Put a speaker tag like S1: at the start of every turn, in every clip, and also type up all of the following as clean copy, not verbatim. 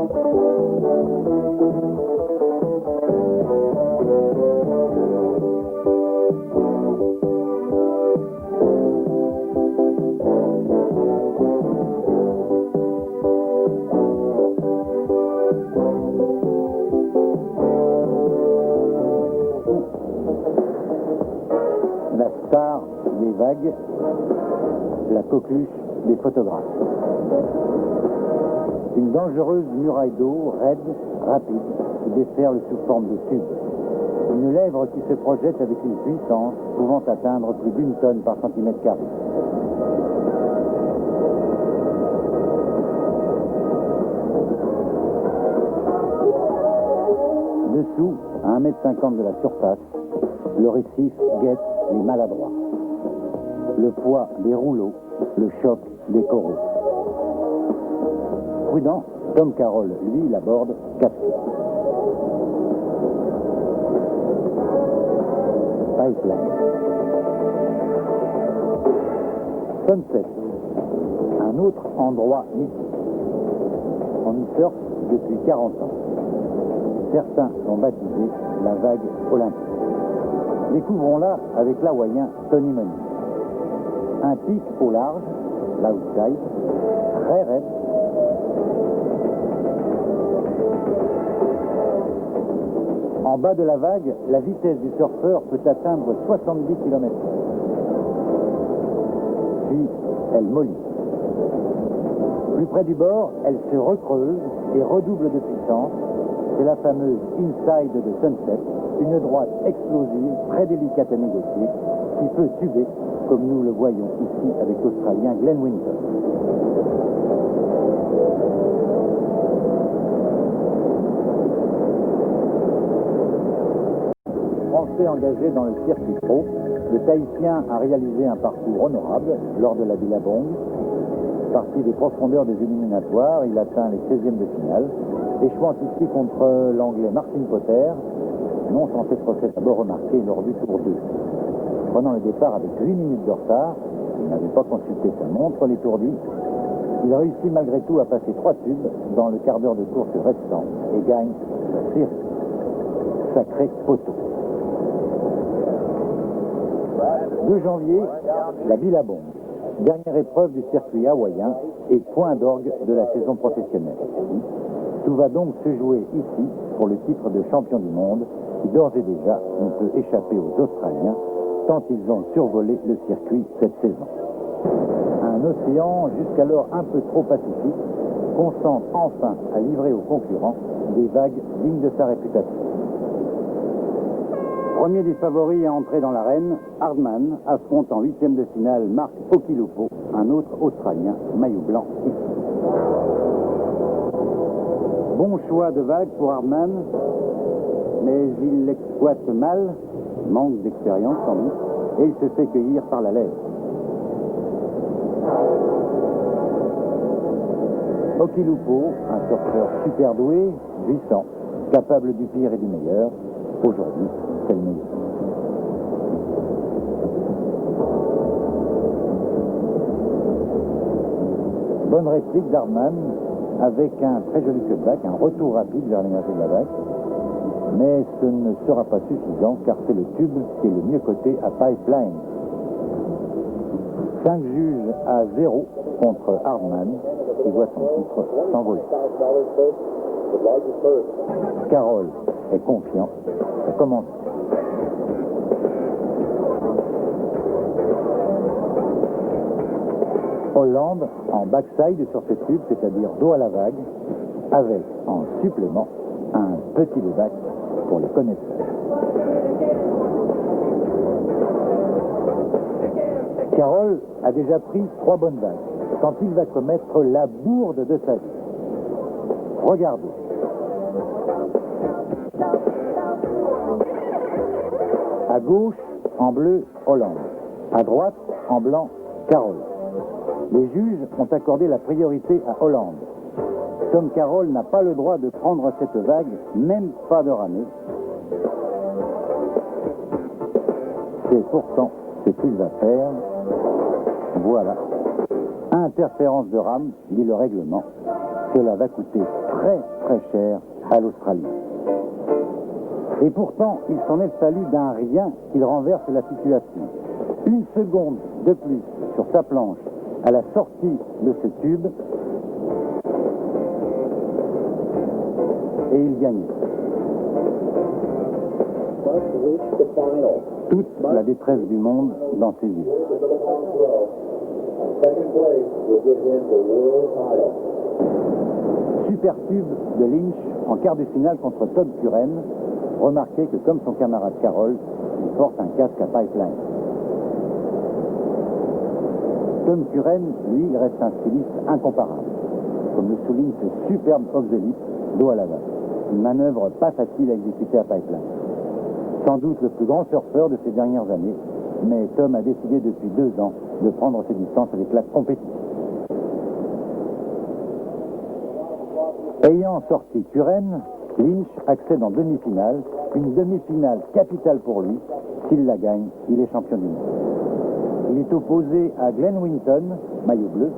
S1: La star des vagues, la coqueluche des photographes. Une dangereuse muraille d'eau, raide, rapide, qui déferle sous forme de tube. Une lèvre qui se projette avec une puissance pouvant atteindre plus d'1 tonne par centimètre carré. Dessous, à 1,50 m de la surface, le récif guette les maladroits. Le poids des rouleaux, le choc des coraux. Prudent, Tom Carroll, lui, il aborde 4 pieds. Pipeline. Sunset, un autre endroit mythique. On y surfe depuis 40 ans. Certains l'ont baptisé la vague olympique. Découvrons-la avec l'Hawaïen Tony Moni. Un pic au large, l'outside, très raide. En bas de la vague, la vitesse du surfeur peut atteindre 70 km/h. Puis, elle mollit. Plus près du bord, elle se recreuse et redouble de puissance. C'est la fameuse inside de Sunset, une droite explosive, très délicate à négocier, qui peut tuber, comme nous le voyons ici avec l'Australien Glenn Winter. Français engagé dans le circuit pro, le Tahitien a réalisé un parcours honorable lors de la Billabong. Parti des profondeurs des éliminatoires, il atteint les 16e de finale, échouant ici contre l'Anglais Martin Potter, non sans s'être fait d'abord remarquer lors du tour 2. Prenant le départ avec 8 minutes de retard, il n'avait pas consulté sa montre, l'étourdi. Il réussit malgré tout à passer 3 tubes dans le quart d'heure de course restant et gagne la série. Sacré poteau. 2 janvier, la Billabong. Dernière épreuve du circuit hawaïen et point d'orgue de la saison professionnelle. Tout va donc se jouer ici pour le titre de champion du monde qui d'ores et déjà ne peut échapper aux Australiens tant ils ont survolé le circuit cette saison. Un océan jusqu'alors un peu trop pacifique consente enfin à livrer aux concurrents des vagues dignes de sa réputation. Premier des favoris à entrer dans l'arène, Hardman affronte en 8e de finale Mark Okilupo, un autre Australien, maillot blanc ici. Bon choix de vague pour Hardman, mais il l'exploite mal, manque d'expérience sans doute, et il se fait cueillir par la lèvre. Okilupo, un surfeur super doué, puissant, capable du pire et du meilleur, aujourd'hui c'est le meilleur. Bonne réplique d'Hardman avec un très joli cutback, un retour rapide vers l'énergie de la vague. Mais ce ne sera pas suffisant car c'est le tube qui est le mieux coté à Pipeline. 5 juges à 0 contre Hardman qui voit son titre s'envoler. Carroll est confiant. Ça commence. Hollande en backside sur ce tube, c'est-à-dire dos à la vague, avec en supplément un petit levac pour les connaisseurs. Carroll a déjà pris 3 bonnes vagues quand il va commettre la bourde de sa vie. Regardez. À gauche, en bleu, Hollande. À droite, en blanc, Carroll. Les juges ont accordé la priorité à Hollande. Tom Carroll n'a pas le droit de prendre cette vague, même pas de ramée. C'est pourtant ce qu'il va faire. Voilà. Interférence de rame, dit le règlement. Cela va coûter très très cher à l'Australien. Et pourtant, il s'en est fallu d'un rien qu'il renverse la situation. Une seconde de plus sur sa planche à la sortie de ce tube, et il gagnait. Toute la détresse du monde dans ses yeux. Super tube de Lynch en quart de finale contre Todd Curren. Remarquez que comme son camarade Carroll, il porte un casque à pipeline. Tom Curren, lui, il reste un styliste incomparable. Comme le souligne ce superbe off the lip dos à la vague. Une manœuvre pas facile à exécuter à pipeline. Sans doute le plus grand surfeur de ces dernières années, mais Tom a décidé depuis 2 ans de prendre ses distances avec la compétition. Ayant sorti Curren, Lynch accède en demi-finale, une demi-finale capitale pour lui. S'il la gagne, il est champion du monde. Il est opposé à Glenn Winton, maillot bleu,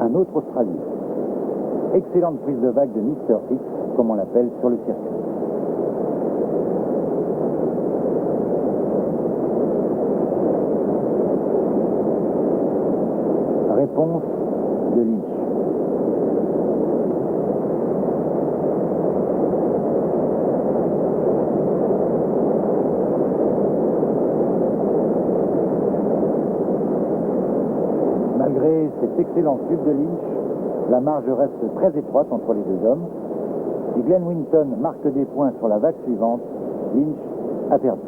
S1: un autre Australien. Excellente prise de vague de Mr. X, comme on l'appelle sur le circuit. Réponse de Lynch. Malgré cet excellent tube de Lynch, la marge reste très étroite entre les deux hommes. Si Glenn Winton marque des points sur la vague suivante, Lynch a perdu.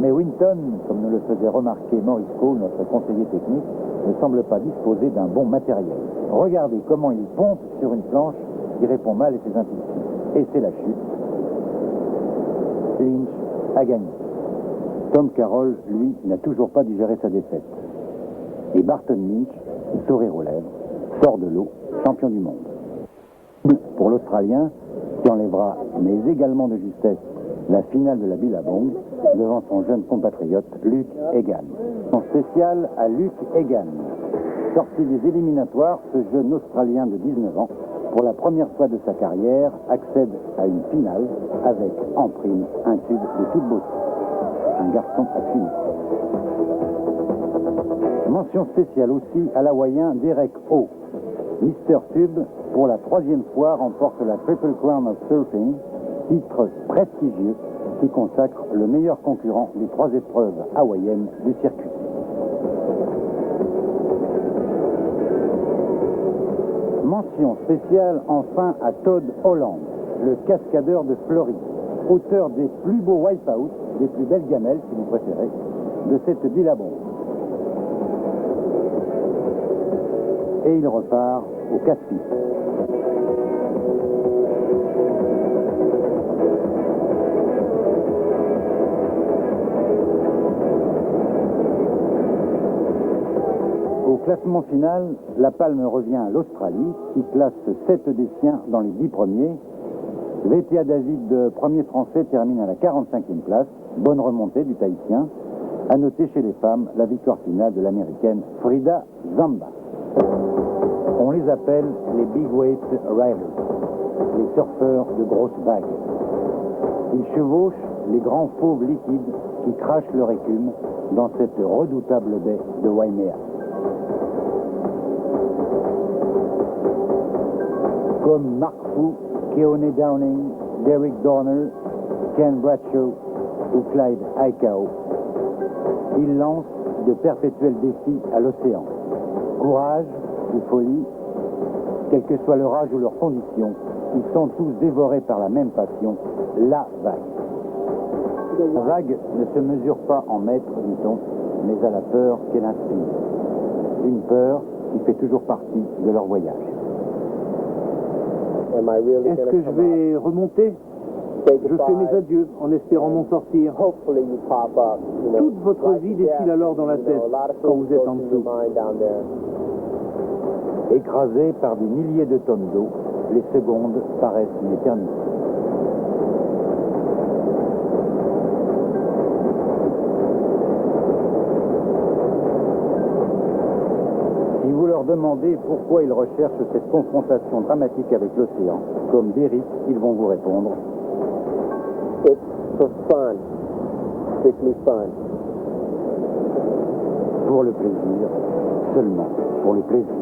S1: Mais Winton, comme nous le faisait remarquer Maurice Cole, notre conseiller technique, ne semble pas disposer d'un bon matériel. Regardez comment il pompe sur une planche qui répond mal à ses impulsions. Et c'est la chute. Lynch a gagné. Tom Carroll, lui, n'a toujours pas digéré sa défaite. Et Barton Lynch, sourire aux lèvres, sort de l'eau, champion du monde. Pour l'Australien, qui enlèvera, mais également de justesse, la finale de la Billabong devant son jeune compatriote Luke Egan. Son spécial à Luke Egan. Sorti des éliminatoires, ce jeune Australien de 19 ans, pour la première fois de sa carrière, accède à une finale avec, en prime, un tube de toute beauté. Un garçon absolu. Mention spéciale aussi à l'Hawaïen Derek O. Mister Tube, pour la 3e fois, remporte la Triple Crown of Surfing, titre prestigieux qui consacre le meilleur concurrent des 3 épreuves hawaïennes du circuit. Mention spéciale enfin à Todd Holland, le cascadeur de Floride, auteur des plus beaux wipeouts, des plus belles gamelles, si vous préférez, de cette Billabong. Et il repart au 4 pistes. Au classement final, la palme revient à l'Australie, qui place 7 des siens dans les 10 premiers. VTA David, premier français, termine à la 45e place. Bonne remontée du Tahitien. À noter chez les femmes la victoire finale de l'américaine Frida Zamba. On les appelle les Big Weight Riders, les surfeurs de grosses vagues. Ils chevauchent les grands fauves liquides qui crachent leur écume dans cette redoutable baie de Waimea. Comme Mark Fu, Keone Downing, Derek Dorner, Ken Bradshaw ou Clyde Aikau, ils lancent de perpétuels défis à l'océan. Courage ou folie, quel que soit leur âge ou leur condition, ils sont tous dévorés par la même passion, la vague. La vague ne se mesure pas en mètres, dit-on, mais à la peur qu'elle inspire. Une peur qui fait toujours partie de leur voyage.
S2: Est-ce que je vais remonter? Je fais mes adieux en espérant m'en sortir. Toute votre vie défile alors dans la tête quand vous êtes en dessous.
S1: Écrasés par des milliers de tonnes d'eau, les secondes paraissent une éternité. Si vous leur demandez pourquoi ils recherchent cette confrontation dramatique avec l'océan, comme Derrick, ils vont vous répondre.
S3: It's for fun, strictly fun.
S1: Pour le plaisir, seulement pour le plaisir.